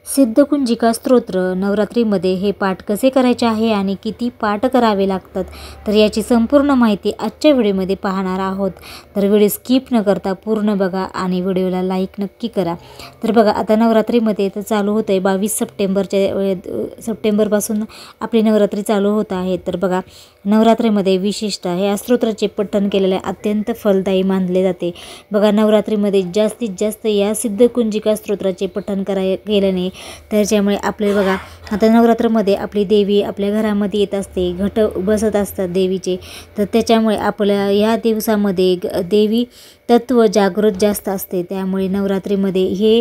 सिद्धकुंजिका स्तोत्र नवरात्रीमध्ये हे पाठ कसे करायचे आहे आणि किती पाठ करावे लागतात, तर याची संपूर्ण माहिती आजच्या व्हिडिओमध्ये पाहणार आहोत। तर व्हिडिओ स्किप न करता पूर्ण बघा आणि व्हिडिओला लाईक नक्की करा। तर बघा, आता नवरात्रीमध्ये तर चालू होत आहे 22 सप्टेंबरपासून आपली नवरात्री चालू होत आहे। तर बघा, नवरात्रीमध्ये विशेषतः या स्तोत्राचे पठण केलेले अत्यंत फलदायी मानले जाते। बघा, नवरात्रीमध्ये जास्तीत जास्त या सिद्धकुंजिका स्तोत्राचे पठण केल्याने त्याच्यामुळे आपले बघा, आता नवरात्रमध्ये आपली देवी आपल्या घरामध्ये येत असते, घट बसत असतात देवीचे। तर त्याच्यामुळे आपल्या या दिवसामध्ये देवी तत्व जागृत जास्त असते। त्यामुळे नवरात्रीमध्ये हे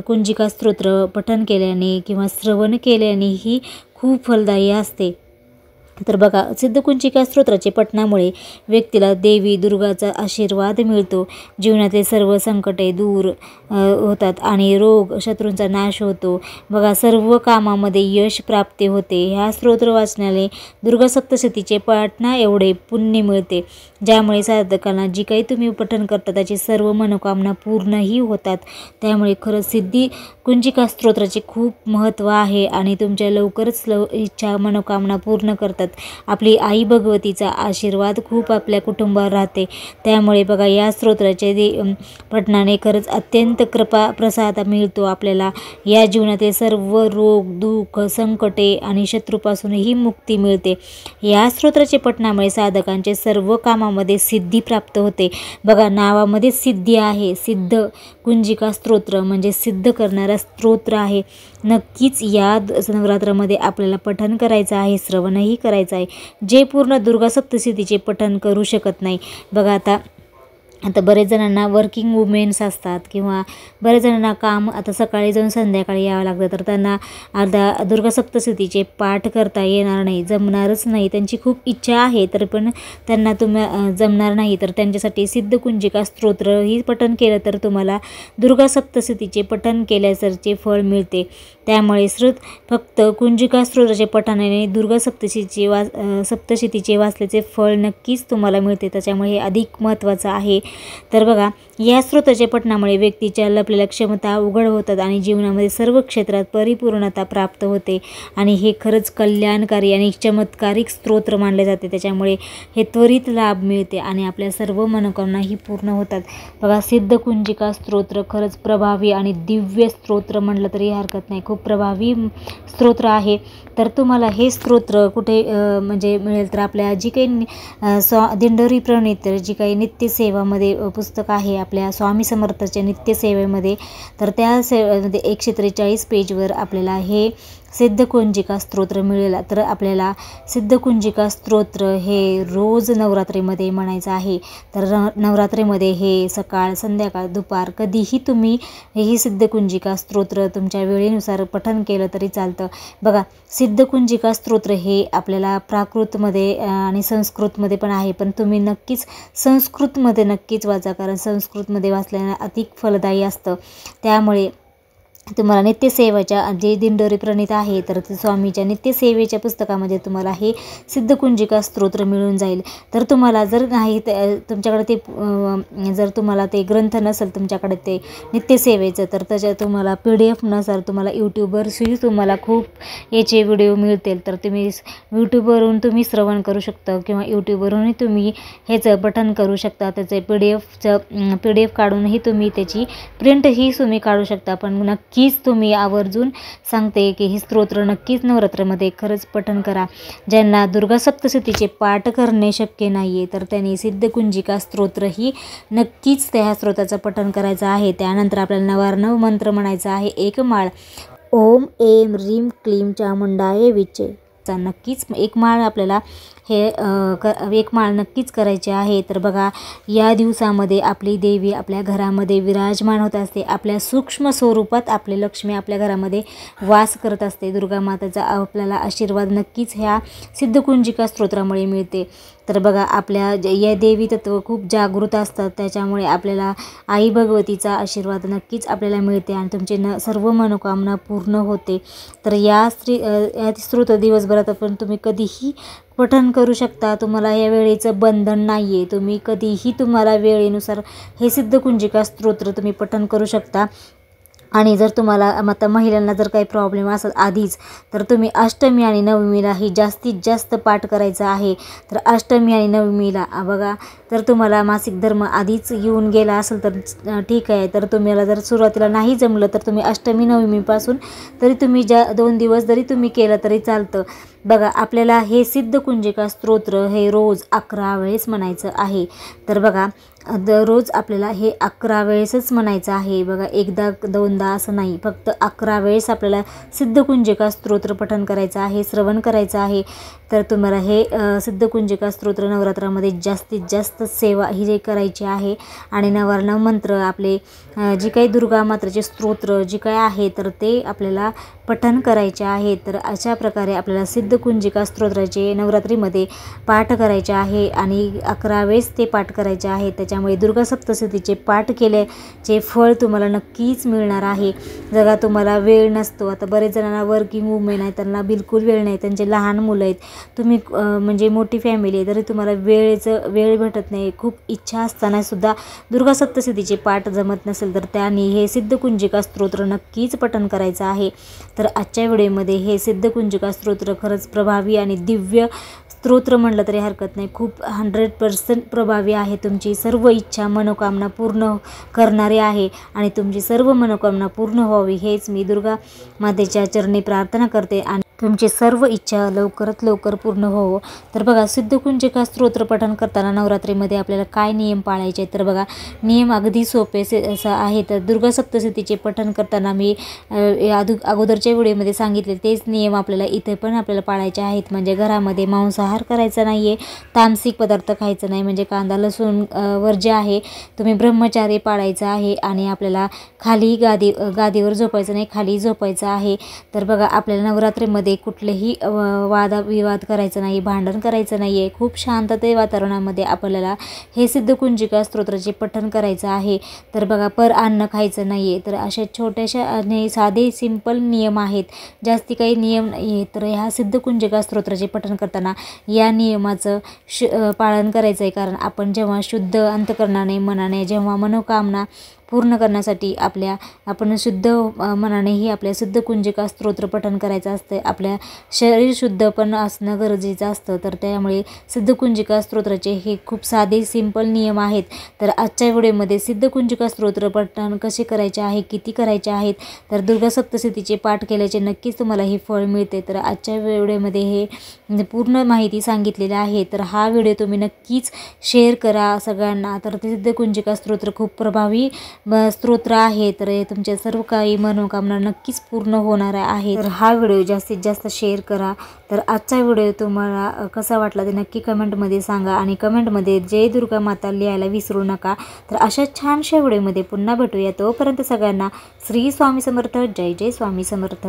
कुंजिका स्तोत्र पठण केल्याने किंवा श्रवण केल्याने ही खूप फलदायी असते। तर बघा, सिद्धकुंजिका स्तोत्राचे पठणामुळे व्यक्तीला देवी दुर्गाचा आशीर्वाद मिळतो, जीवनातील सर्व संकटे दूर होतात आणि रोग शत्रूंचा नाश होतो। बघा, सर्व कामामध्ये यश प्राप्ती होते। ह्या स्तोत्र वाचनाने दुर्गा सप्तशतीचे पठणा एवढे पुण्य मिळते, ज्यामुळे साधकांना जी काही तुम्ही पठण करता त्याची सर्व मनोकामना पूर्णही होतात। त्यामुळे खरंच सिद्धकुंजिका स्तोत्राचे खूप महत्त्व आहे आणि तुमच्या लवकरच इच्छा मनोकामना पूर्ण करतात। आपली आई भगवतीचा आशीर्वाद खूप आपल्या कुटुंबावर राहते। त्यामुळे बघा, या स्तोत्राचे पठणाने खरंच अत्यंत कृपा प्रसाद मिळतो आपल्याला। या जीवनातील सर्व रोग दुःख संकटे आणि शत्रूपासूनही मुक्ती मिळते। या स्तोत्राचे पठणामुळे साधकांचे सर्व कामामध्ये सिद्धी प्राप्त होते। बघा, नावामध्ये सिद्धी आहे। सिद्धकुंजिका स्तोत्र म्हणजे सिद्ध करणारा स्तोत्र आहे। नक्कीच या नवरात्रामध्ये आपल्याला पठण करायचं आहे, श्रवणही करायचं आहे, जे पूर्ण दुर्गा सप्तशतीचे पठण करू शकत नाही। बघा, आता बरेच जणांना वर्किंग वुमेन्स असतात किंवा बरेच जणांना काम आता सकाळी जाऊन संध्याकाळी यावं लागतं, तर त्यांना अर्धा दुर्गा सप्तशतीचे पाठ करता येणार नाही, जमणारच नाही। त्यांची खूप इच्छा आहे तर पण त्यांना जमणार नाही, तर त्यांच्यासाठी सिद्धकुंजिका स्तोत्र ही पठण केलं तर तुम्हाला दुर्गा सप्तशतीचे पठण केल्यासारखे फळ मिळते। त्यामुळे फक्त कुंजिका स्तोत्राचे पठणाने दुर्गा सप्तशतीचे वाचल्याचे फळ नक्कीच तुम्हाला मिळते। त्याच्यामुळे हे अधिक महत्त्वाचं आहे। तर बघा, या स्तोत्राच्या पठणामुळे व्यक्तीच्या लपलेल्या क्षमता उघड होतात आणि जीवनामध्ये सर्व क्षेत्रात परिपूर्णता प्राप्त होते आणि हे खरंच कल्याणकारी आणि चमत्कारिक स्तोत्र मानले जाते। त्याच्यामुळे हे त्वरित लाभ मिळते आणि आपल्या सर्व मनोकामनाही पूर्ण होतात। बघा, सिद्धकुंजिका स्तोत्र खरंच प्रभावी आणि दिव्य स्तोत्र म्हटलं तरी हरकत नाही, खूप प्रभावी स्तोत्र आहे। तर तुम्हाला हे स्तोत्र कुठे म्हणजे मिळेल, तर आपल्या जी काही दिंडोरी प्रणीत जी काही नित्यसेवामध्ये पुस्तक आहे आपल्या स्वामी समर्थाच्या नित्यसेवेमध्ये, तर त्या सेवेमध्ये 143 पेजवर आपल्याला हे सिद्धकुंजिका स्तोत्र मिळेल। तर आपल्याला सिद्धकुंजिका स्तोत्र हे रोज नवरात्रीमध्ये म्हणायचं आहे। तर नवरात्रीमध्ये हे सकाळ संध्याकाळ दुपार कधीही तुम्ही ही सिद्धकुंजिका स्तोत्र तुमच्या वेळेनुसार पठण केलं तरी चालतं। बघा, सिद्धकुंजिका स्तोत्र हे आपल्याला प्राकृतमध्ये आणि संस्कृतमध्ये पण आहे, पण तुम्ही नक्कीच संस्कृतमध्ये नक्कीच वाचा, कारण संस्कृतमध्ये वाचल्याने अधिक फलदायी असतं। त्यामुळे तुम्हाला नित्यसेवेच्या जे दिंडोरी प्रणीत आहे, तर ते स्वामीच्या नित्यसेवेच्या पुस्तकामध्ये तुम्हाला हे सिद्धकुंजिका स्तोत्र मिळून जाईल। तर तुम्हाला जर नाही तुमच्याकडे ते जर तुम्हाला ते ग्रंथ नसेल तुमच्याकडे ते नित्यसेवेचं, तर त्याच्या तुम्हाला PDF नसेल, तुम्हाला यूट्यूबवरही तुम्हाला खूप याचे व्हिडिओ मिळतील। तर तुम्ही यूट्यूबवरून तुम्ही श्रवण करू शकता किंवा यूट्यूबवरूनही तुम्ही ह्याचं पठण करू शकता। त्याचे PDF काढूनही तुम्ही त्याची प्रिंटही तुम्ही काढू शकता। पण नक्कीच तुम्ही आवर्जून सांगते की ही स्तोत्र नक्कीच नवरात्रामध्ये खरंच पठण करा। ज्यांना दुर्गा सप्तशतीचे पाठ करणे शक्य नाही आहे, तर त्यांनी सिद्धकुंजिका स्तोत्र ही नक्कीच त्या स्तोत्राचं पठण करायचं आहे। त्यानंतर आपल्याला 99 मंत्र म्हणायचा आहे। एक माळ ओम ऐं ह्रीं क्लीं चामुंडाय विचे चा नक्कीच एक माळ आपल्याला एक माळ नक्कीच करायची आहे। तर बघा, या दिवसामध्ये आपली देवी आपल्या घरामध्ये विराजमान होत असते। आपल्या सूक्ष्म स्वरूपात आपली लक्ष्मी आपल्या घरामध्ये वास करत असते। दुर्गा माताचा आपल्याला आशीर्वाद नक्कीच ह्या सिद्धकुंजिका स्तोत्रामुळे मिळते। तर बघा, आपल्या या देवी तत्व खूप जागृत असतात, त्याच्यामुळे आपल्याला आई भगवतीचा आशीर्वाद नक्कीच आपल्याला मिळते आणि तुमचे सर्व मनोकामना पूर्ण होते। तर या स्तोत्र दिवसभरात पण तुम्ही कधीही पठण करू शकता। तुम्हाला या वेळेचं बंधन नाही आहे, तुम्ही कधीही तुम्हाला वेळेनुसार हे सिद्धकुंजिका स्तोत्र तुम्ही पठण करू शकता। आणि जर तुम्हाला आता महिलांना जर काही प्रॉब्लेम असत आधीच, तर तुम्ही अष्टमी आणि नवमीला ही जास्तीत जास्त पाठ करायचा आहे. तर अष्टमी आणि नवमीला बघा, तर तुम्हाला मासिक धर्म आधीच येऊन गेला असेल तर ठीक आहे. तर तुम्हाला जर सुरुवातीला नाही जमलं तर तुम्ही अष्टमी नवमीपासून तरी तुम्ही 2 दिवस जरी तुम्ही केलं तरी चालतं. बघा, आपल्याला हे सिद्धकुंजिका स्तोत्र हे रोज 11 वेळेस म्हणायचं आहे. तर बघा, रोज आपल्याला हे 11 वेळेसच म्हणायचं आहे. बघा, एकदा दोनदा असं नाही, फक्त 11 वेळेस आपल्याला सिद्धकुंजिका स्तोत्र पठण करायचं आहे, श्रवण करायचं आहे. तर तुम्हाला हे सिद्धकुंजिका स्तोत्र नवरात्रामध्ये जास्तीत जास्त सेवा ही जे करायची आहे. आणि नवरत्न मंत्र आपले जी काही दुर्गा मातेचे स्तोत्र जी काय आहे तर ते आपल्याला पठण करायचे आहे. तर अशा प्रकारे आपल्याला सिद्धकुंजिका स्तोत्राचे नवरात्रीमध्ये पाठ करायचे आहे आणि 11 वेळेस ते पाठ करायचे आहे. त्याच्यामुळे दुर्गा सप्तशतीचे पाठ केल्याचे फळ तुम्हाला नक्कीच मिळणार आहे. जगा तुम्हाला वेळ नसतो, आता बरेच जणांना वर्किंग वुमेन आहे, त्यांना बिलकुल वेळ नाही, त्यांचे लहान मुलं आहेत, तुम्ही म्हणजे मोठी फॅमिली आहे, तरी तुम्हाला वेळ भेटत नाही, खूप इच्छा असतानासुद्धा दुर्गा सप्तशतीचे पाठ जमत नसेल तर त्यांनी हे सिद्धकुंजिका स्तोत्र नक्कीच पठण करायचं आहे. तर आजच्या व्हिडिओमध्ये हे सिद्धकुंजिका स्तोत्र खरंच प्रभावी आणि दिव्य स्तोत्र म्हटलं तरी हरकत नाही, खूप 100% प्रभावी आहे. तुमची सर्व इच्छा मनोकामना पूर्ण करणारे आहे आणि तुमची सर्व मनोकामना पूर्ण व्हावी हेच मी दुर्गा मातेच्या चरणी प्रार्थना करते आणि तुमची सर्व इच्छा लवकरात लवकर पूर्ण हो. तर बघा, सिद्धकुंजिका स्तोत्र पठण करताना नवरात्रीमध्ये आपल्याला काय नियम पाळायचे तर बघा, नियम अगदी सोपे असं आहे. तर दुर्गा सप्तशतीचे पठण करताना मी अगोदरच्या व्हिडिओमध्ये सांगितले तेच नियम आपल्याला इथे पण आपल्याला पाळायचे आहेत. म्हणजे घरामध्ये मांसाहार करायचा नाही आहे, तामसिक पदार्थ खायचं नाही, म्हणजे कांदा लसूण वर्ज्य आहे, तुम्ही ब्रह्मचार्य पाळायचं आहे आणि आपल्याला खाली गादीवर झोपायचं नाही, खाली झोपायचं आहे. तर बघा, आपल्याला नवरात्रीमध्ये कुठलेही वादविवाद करायचं नाही, भांडण करायचं नाही आहे, खूप शांतते वातावरणामध्ये आपल्याला हे सिद्धकुंजिका स्तोत्राचे पठण करायचं आहे. तर बघा, अन्न खायचं नाही आहे. तर अशा छोट्याशा आणि साधे सिंपल नियम आहेत, जास्ती काही नियम नाही आहेत. तर ह्या सिद्धकुंजिका स्तोत्राचे पठण करताना या नियमाचं पालन करायचं आहे. कारण आपण जेव्हा शुद्ध अंतकरणाने मनाने जेव्हा मनोकामना पूर्ण करण्यासाठी आपण शुद्ध मनानेही आपल्या सिद्धकुंजिका स्तोत्र पठण करायचं असतं. आपल्या शरीर शुद्ध पण असणं गरजेचं असतं. तर त्यामुळे सिद्धकुंजिका स्तोत्राचे हे खूप साधे सिंपल नियम आहेत. तर आजच्या व्हिडिओमध्ये सिद्धकुंजिका स्तोत्र पठण कसे करायचे आहे, किती करायचे आहेत, तर दुर्गा सप्तशतीचे पाठ केल्याचे नक्कीच तुम्हाला हे फळ मिळते. तर आजच्या व्हिडिओमध्ये हे पूर्ण माहिती सांगितलेली आहे. तर हा व्हिडिओ तुम्ही नक्कीच शेअर करा सगळ्यांना. तर सिद्धकुंजिका स्तोत्र खूप प्रभावी स्तोत्र आहे. तर तुमच्या सर्व काही मनोकामना नक्कीच पूर्ण होणार आहे. तर हा व्हिडिओ जास्तीत जास्त शेअर करा. तर आजचा व्हिडिओ तुम्हाला कसा वाटला ते नक्की कमेंटमध्ये सांगा आणि कमेंटमध्ये जय दुर्गा माता लिहायला विसरू नका. तर अशा छानशा व्हिडिओमध्ये पुन्हा भेटूया. तोपर्यंत सगळ्यांना श्री स्वामी समर्थ, जय जय स्वामी समर्थ.